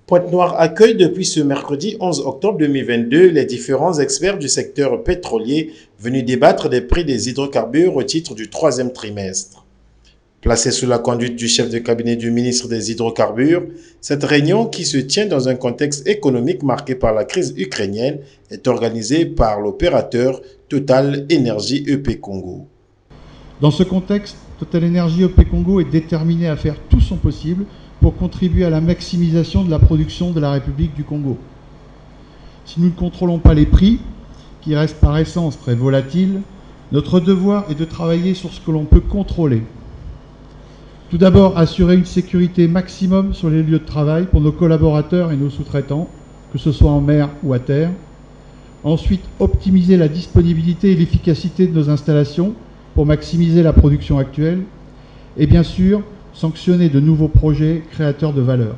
Pointe-Noire accueille depuis ce mercredi 11 octobre 2022 les différents experts du secteur pétrolier venus débattre des prix des hydrocarbures au titre du troisième trimestre. Placée sous la conduite du chef de cabinet du ministre des Hydrocarbures, cette réunion, qui se tient dans un contexte économique marqué par la crise ukrainienne, est organisée par l'opérateur Total Energy EP Congo. Dans ce contexte, Total Energy EP Congo est déterminé à faire tout son possible pour contribuer à la maximisation de la production de la République du Congo. Si nous ne contrôlons pas les prix, qui restent par essence très volatiles, notre devoir est de travailler sur ce que l'on peut contrôler. Tout d'abord, assurer une sécurité maximum sur les lieux de travail pour nos collaborateurs et nos sous-traitants, que ce soit en mer ou à terre. Ensuite, optimiser la disponibilité et l'efficacité de nos installations pour maximiser la production actuelle. Et bien sûr, sanctionner de nouveaux projets créateurs de valeur.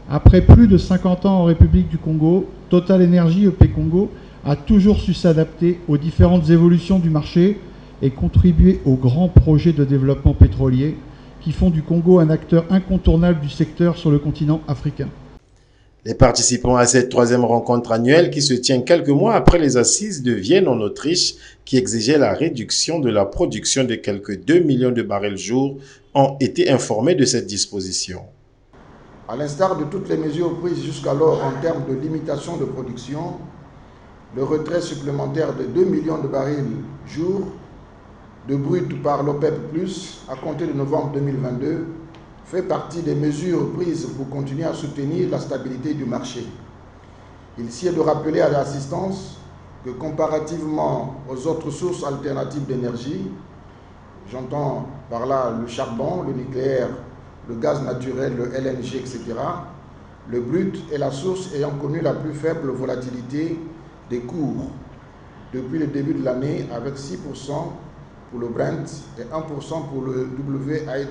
Après plus de 50 ans en République du Congo, Total Energy EP Congo a toujours su s'adapter aux différentes évolutions du marché et contribuer aux grands projets de développement pétrolier qui font du Congo un acteur incontournable du secteur sur le continent africain. Les participants à cette troisième rencontre annuelle, qui se tient quelques mois après les assises de Vienne en Autriche, qui exigeaient la réduction de la production de quelques 2 millions de barils jour, ont été informés de cette disposition. À l'instar de toutes les mesures prises jusqu'alors en termes de limitation de production, le retrait supplémentaire de 2 millions de barils jour de brut par l'OPEP+, à compter de novembre 2022, fait partie des mesures prises pour continuer à soutenir la stabilité du marché. Il s'y est de rappeler à l'assistance que comparativement aux autres sources alternatives d'énergie, j'entends par là le charbon, le nucléaire, le gaz naturel, le LNG, etc., le brut est la source ayant connu la plus faible volatilité des cours depuis le début de l'année, avec 6% pour le Brent et 1% pour le WTI.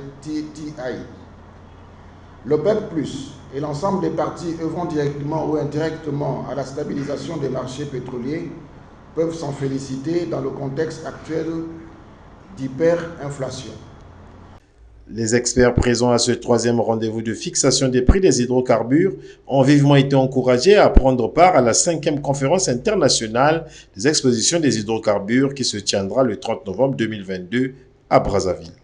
L'OPEP+, et l'ensemble des parties œuvrant directement ou indirectement à la stabilisation des marchés pétroliers peuvent s'en féliciter dans le contexte actuel d'hyperinflation. Les experts présents à ce troisième rendez-vous de fixation des prix des hydrocarbures ont vivement été encouragés à prendre part à la 5e conférence internationale des expositions des hydrocarbures qui se tiendra le 30 novembre 2022 à Brazzaville.